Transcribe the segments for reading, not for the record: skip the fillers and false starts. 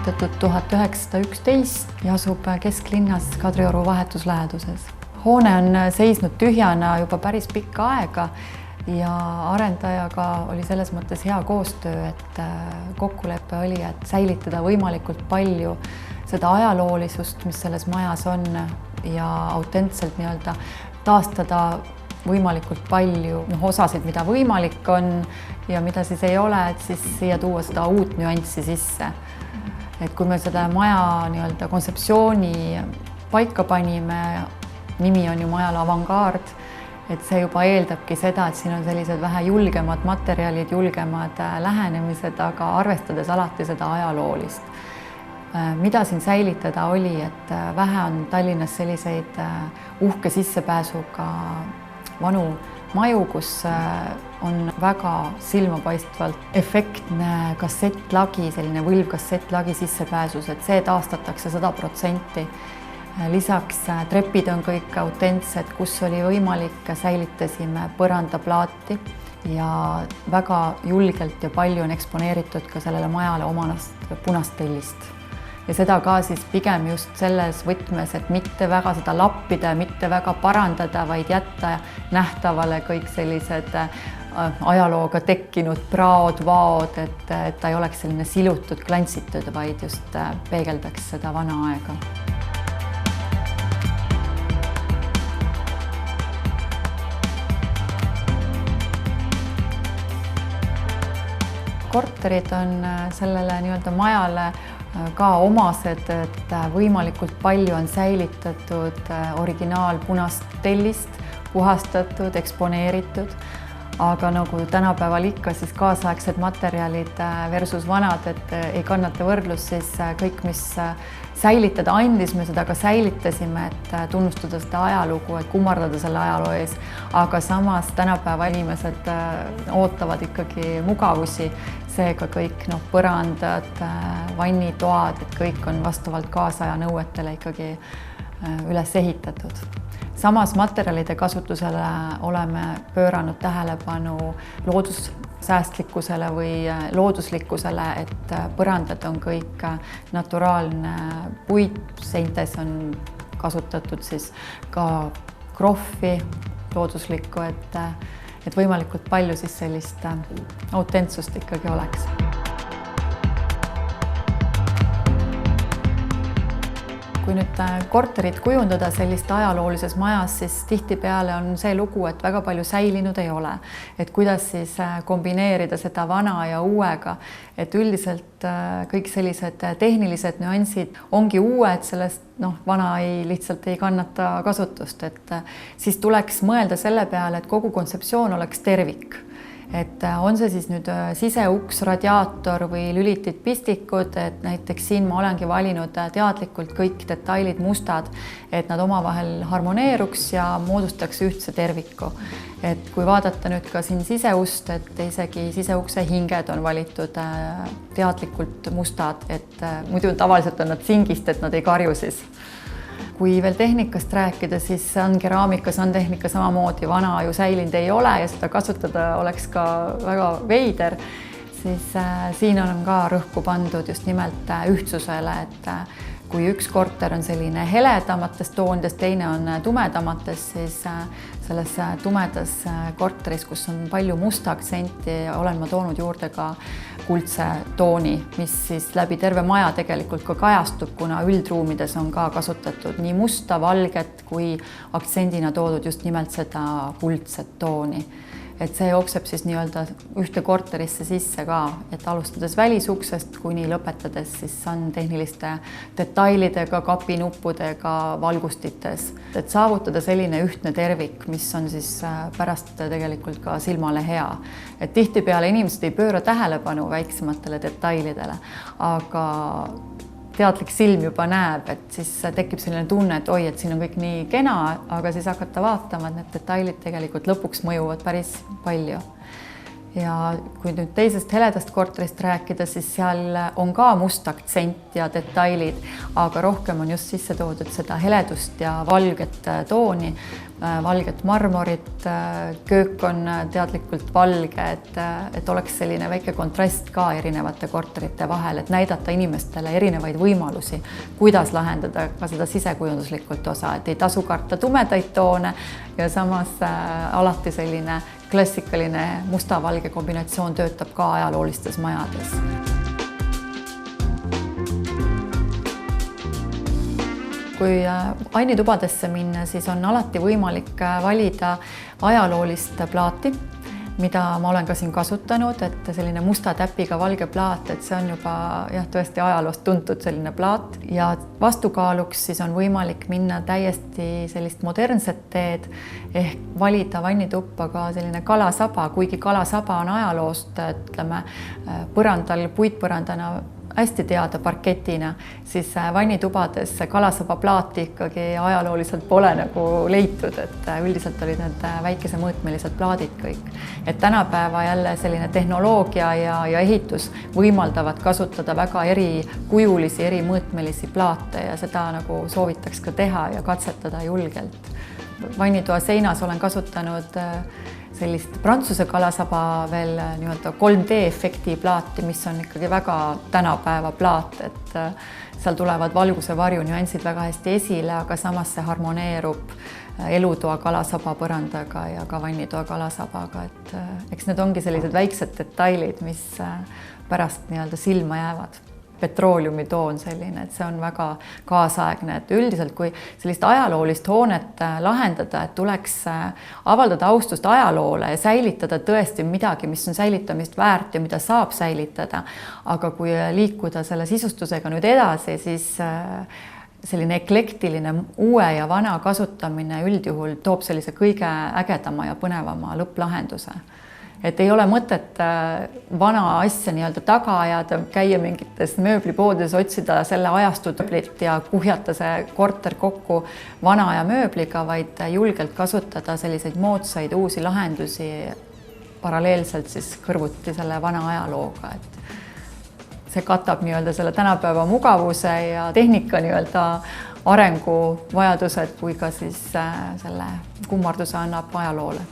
ehitatud 1911 ja asub kesklinnas Kadrioru vahetusläheduses. Hoone on seisnud tühjana juba päris pikka aega ja arendajaga oli selles mõttes hea koostöö, et kokkulepe oli, et säilitada võimalikult palju seda ajaloolisust, mis selles majas on ja autentselt nii-öelda taastada võimalikult palju osasid, mida võimalik on ja mida siis ei ole, et siis siia tuua seda uut nüanssi sisse. Et kui me seda maja nii-öelda kontseptsiooni paika panime, nimi on ju majal Avangard, et see juba eeldabki seda, et siin on sellised vähe julgemad materjalid, julgemad lähenemised, aga arvestades alati seda ajaloolist. Mida siin säilitada oli, et vähe on Tallinnas selliseid uhke sissepääsuga vanu maju, kus on väga silmapaistvalt efektne kassettlagi, selline võlvkassettlagi sissepääsus, et see taastatakse 100%. Lisaks trepid on kõik autentsed, kus oli võimalik, säilitasime põrandaplaati ja väga julgelt ja palju on eksponeeritud ka sellele majale omanast punast tellist. Ja seda ka siis pigem just selles võtmes, et mitte väga seda lappida, mitte väga parandada, vaid jätta nähtavale kõik sellised ajalooga tekkinud praod, vaod, et ta ei oleks selline silutud, klantsitud, vaid just peegeldaks seda vana aega. Korterid on sellele nii-öelda majale ka omased, et võimalikult palju on säilitatud originaal punast tellist, puhastatud, eksponeeritud, aga nagu tänapäeval ikka, siis kaasaegsed materjalid versus vanad, et ei kannata võrdlus, siis kõik, mis säilitada andis, me seda ka säilitasime, et tunnustada seda ajalugu, et kummardada selle ajaloo ees, aga samas tänapäeva inimesed ootavad ikkagi mugavusi, seega kõik põrandad, vannitoad, et kõik on vastavalt kaasaja nõuetele ikkagi üles ehitatud. Samas materjalide kasutusele oleme pööranud tähelepanu loodussäästlikkusele või looduslikkusele, et põrandad on kõik naturaalne puit, seintes on kasutatud siis ka krohvi looduslikku, et võimalikult palju siis sellist autentsust ikkagi oleks. Kui nüüd korterit kujundada sellist ajaloolises majas, siis tihtipeale on see lugu, et väga palju säilinud ei ole. Et kuidas siis kombineerida seda vana ja uuega, et üldiselt kõik sellised tehnilised nüansid ongi uued, sellest vana lihtsalt ei kannata kasutust, et siis tuleks mõelda selle peale, et kogu kontseptsioon oleks tervik. Et on see siis nüüd siseuks, radiaator või lülitid pistikud, et näiteks siin ma olengi valinud teadlikult kõik detailid mustad, et nad omavahel harmoneeruks ja moodustaks ühtse terviku. Et kui vaadata nüüd ka siin siseust, et isegi siseukse hinged on valitud teadlikult mustad, et muidu tavaliselt on nad singist, et nad ei karju siis. Kui veel tehnikast rääkida, siis on keraamika, sandtehnika samamoodi, vana ju säilinud ei ole ja seda kasutada oleks ka väga veider, siis siin on ka rõhku pandud just nimelt ühtsusele, et kui üks korter on selline heledamates toonides, teine on tumedamates, siis selles tumedas korteris, kus on palju musta aktsenti, olen ma toonud juurde ka kuldse tooni, mis siis läbi terve maja tegelikult ka kajastub, kuna üldruumides on ka kasutatud nii musta, valget kui aktsendina toodud just nimelt seda kuldset tooni. Et see jookseb siis nii-öelda ühte korterisse sisse ka, et alustades välisuksest kuni lõpetades siis on tehniliste detailidega, kapinuppudega, valgustites. Et saavutada selline ühtne tervik, mis on siis pärast tegelikult ka silmale hea. Et tihtipeale inimesed ei pööra tähelepanu väiksematele detailidele, aga teadlik silm juba näeb, et siis tekib selline tunne, et oi, et siin on kõik nii kena, aga siis hakata vaatama, et need detailid tegelikult lõpuks mõjuvad päris palju. ja kui nüüd teisest heledast korterist rääkida, siis seal on ka must aktsent ja detailid, aga rohkem on just sisse toodud seda heledust ja valget tooni, valget marmorit, köök on teadlikult valge, et oleks selline väike kontrast ka erinevate korterite vahel, et näidata inimestele erinevaid võimalusi, kuidas lahendada ka seda sisekujunduslikult osa, et ei tasu karta tumedaid toone ja samas alati selline klassikaline musta-valge kombinatsioon töötab ka ajaloolistes majades. Kui ainitubadesse minna, siis on alati võimalik valida ajaloolist plaati, mida ma olen ka siin kasutanud, et selline musta täpiga valge plaat, et see on juba tõesti ajaloost tuntud selline plaat ja vastukaaluks siis on võimalik minna täiesti sellist modernset teed ehk valida vannituppa ka selline kalasaba, kuigi kalasaba on ajaloost, ütleme, põrandal, puitpõrandana hästi teada parketina, siis vannitubades kalasaba plaati ikkagi ajalooliselt pole nagu leitud, et üldiselt olid need väikese mõõtmelised plaadid kõik. Et tänapäeva jälle selline tehnoloogia ja ehitus võimaldavad kasutada väga erikujulisi, erimõõtmelisi plaate ja seda nagu soovitaks ka teha ja katsetada julgelt. Vannitoa seinas olen kasutanud sellist prantsuse kalasaba veel nii-öelda 3D efekti plaati, mis on ikkagi väga tänapäeva plaat, et seal tulevad valguse varju nüansid väga hästi esile, aga samas see harmoneerub elutoa kalasaba põrandaga ja ka vannitoa kalasabaga, et eks need ongi sellised väiksed detailid, mis pärast nii-öelda silma jäävad. Petrooleumi toon selline, et see on väga kaasaegne, et üldiselt kui sellist ajaloolist hoonet lahendada, et tuleks avaldada austust ajaloole ja säilitada tõesti midagi, mis on säilitamist väärt ja mida saab säilitada. Aga kui liikuda selle sisustusega nüüd edasi, siis selline eklektiline uue ja vana kasutamine üldjuhul toob sellise kõige ägedama ja põnevama lõpplahenduse. Et ei ole mõtet vana asja nii-öelda taga ajada, käia mingites mööblipoodides, otsida selle ajastu mööblit ja kuhjata see korter kokku vana aja mööbliga, vaid julgelt kasutada selliseid moodsaid uusi lahendusi paralleelselt siis kõrvuti selle vana ajalooga. Et see katab nii-öelda selle tänapäeva mugavuse ja tehnika nii-öelda arengu vajadused, kui ka siis selle kummarduse annab ajaloole.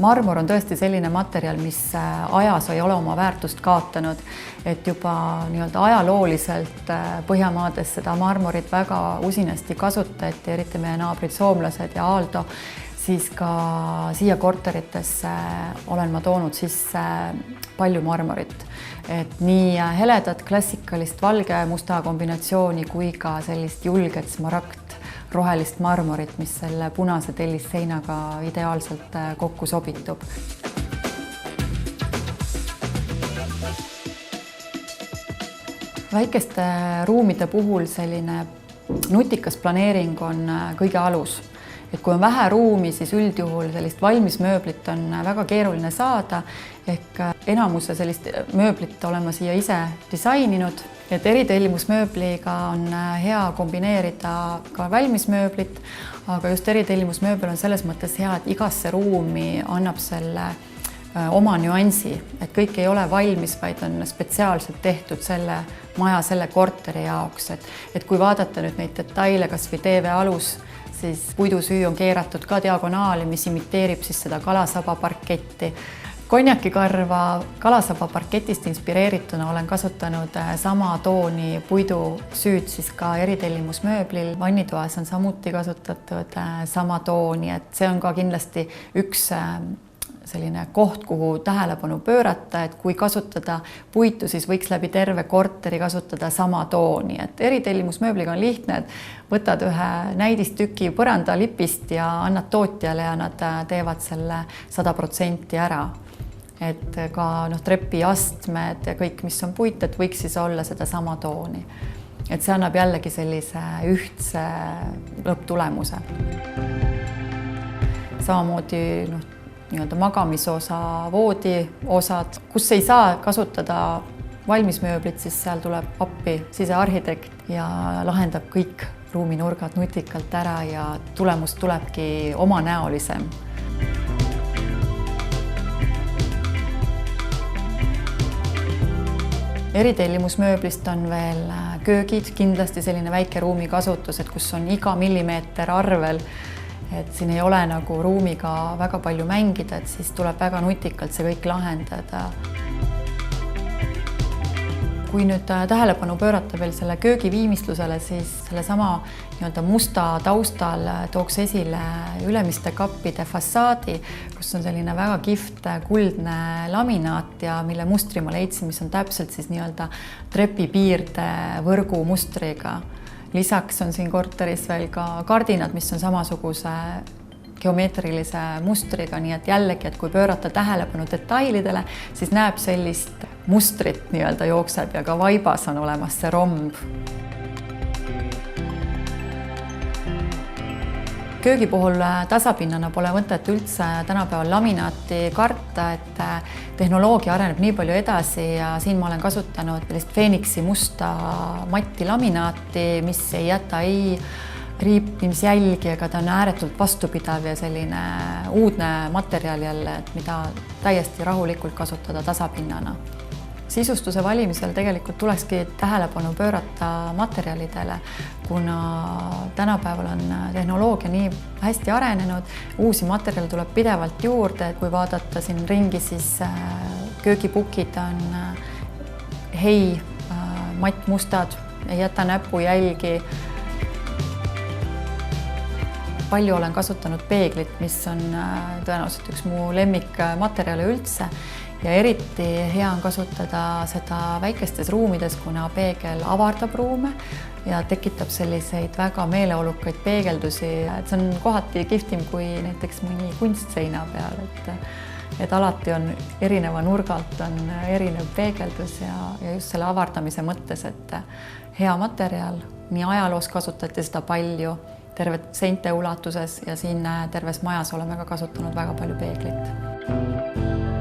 Marmor on tõesti selline materjal, mis ajas ei ole oma väärtust kaotanud, et juba nii-öelda ajalooliselt Põhjamaades seda marmorit väga usinasti kasutati, eriti meie naabrid soomlased ja Aalto, siis ka siia korteritesse olen ma toonud sisse palju marmorit. Et nii heledat klassikalist valge musta kombinatsiooni kui ka sellist julget smaragd rohelist marmorit, mis selle punase tellisseinaga ideaalselt kokku sobitub. Väikeste ruumide puhul selline nutikas planeering on kõige alus. Et kui on vähe ruumi, siis üldjuhul sellist valmis mööblit on väga keeruline saada, ehk enamuse sellist mööblit olen ma siia ise disaininud, et eritellimusmööbliga on hea kombineerida ka valmismööblit, aga just eritellimusmööbel on selles mõttes hea, et igasse ruumi annab selle oma nüansi, et kõik ei ole valmis, vaid on spetsiaalselt tehtud selle maja, selle korteri jaoks, et kui vaadata nüüd neid detaile, kas või TV alus, siis puidusüü on keeratud ka diagonaali, mis imiteerib siis seda kalasaba parketti. Konjakikarva kalasaba parketist inspireerituna olen kasutanud sama tooni puidusüüd siis ka eritellimusmööblil. Vannitoas on samuti kasutatud sama tooni, et see on ka kindlasti üks selline koht, kuhu tähelepanu pöörata, et kui kasutada puitu, siis võiks läbi terve korteri kasutada sama tooni, et eritellimusmööbliga on lihtne, et võtad ühe näidistüki põrandalipist ja annad tootjale ja nad teevad selle 100% ära. Et ka trepiastmed ja kõik, mis on puit, et võiks siis olla seda sama tooni. Et see annab jällegi sellise ühtse lõpptulemuse. Samamoodi nii-öelda magamisosa, voodiosad, kus ei saa kasutada valmismööblit, siis seal tuleb appi sisearhitekt ja lahendab kõik ruuminurgad nutikalt ära ja tulemus tulebki omanäolisem. eritellimusmööblist on veel köögid, kindlasti selline väike ruumikasutus, et kus on iga millimeeter arvel, et siin ei ole nagu ruumiga väga palju mängida, et siis tuleb väga nutikalt see kõik lahendada. Kui nüüd tähelepanu pöörata veel selle köögi viimistlusele, siis sellesama nii-öelda musta taustal tooks esile ülemiste kappide fassaadi, kus on selline väga kihvt kuldne laminaat ja mille mustri ma leidsin, mis on täpselt siis nii-öelda trepipiirde võrgu mustriga. Lisaks on siin korteris veel ka kardinad, mis on samasuguse geomeetrilise mustriga, nii et jällegi, et kui pöörata tähelepanu detailidele, siis näeb sellist mustrit nii-öelda jookseb ja ka vaibas on olemas see romb. Köögi puhul tasapinnana pole mõtet üldse tänapäeval laminaati karta, et tehnoloogia areneb nii palju edasi ja siin ma olen kasutanud sellist Phoenixi musta matti laminaati, mis ei jäta ei riipimisjälgi, ega ta on ääretult vastupidav ja selline uudne materjal jälle, et mida täiesti rahulikult kasutada tasapinnana. Sisustuse valimisel tegelikult tulekski tähelepanu pöörata materjalidele, kuna tänapäeval on tehnoloogia nii hästi arenenud, uusi materjale tuleb pidevalt juurde, kui vaadata siin ringi, siis köögipukid on hei, mattmustad, ei jäta näpujälgi. Palju olen kasutanud peeglit, mis on tõenäoliselt üks mu lemmikmaterjale üldse ja eriti hea on kasutada seda väikestes ruumides, kuna peegel avardab ruume ja tekitab selliseid väga meeleolukaid peegeldusi. See on kohati kihvtim kui näiteks mõni kunstseina peal, et alati on erineva nurgalt on erinev peegeldus ja just selle avardamise mõttes, et hea materjal, nii ajaloos kasutati seda palju, terve seinte ulatuses ja siin terves majas oleme ka kasutanud väga palju peeglit.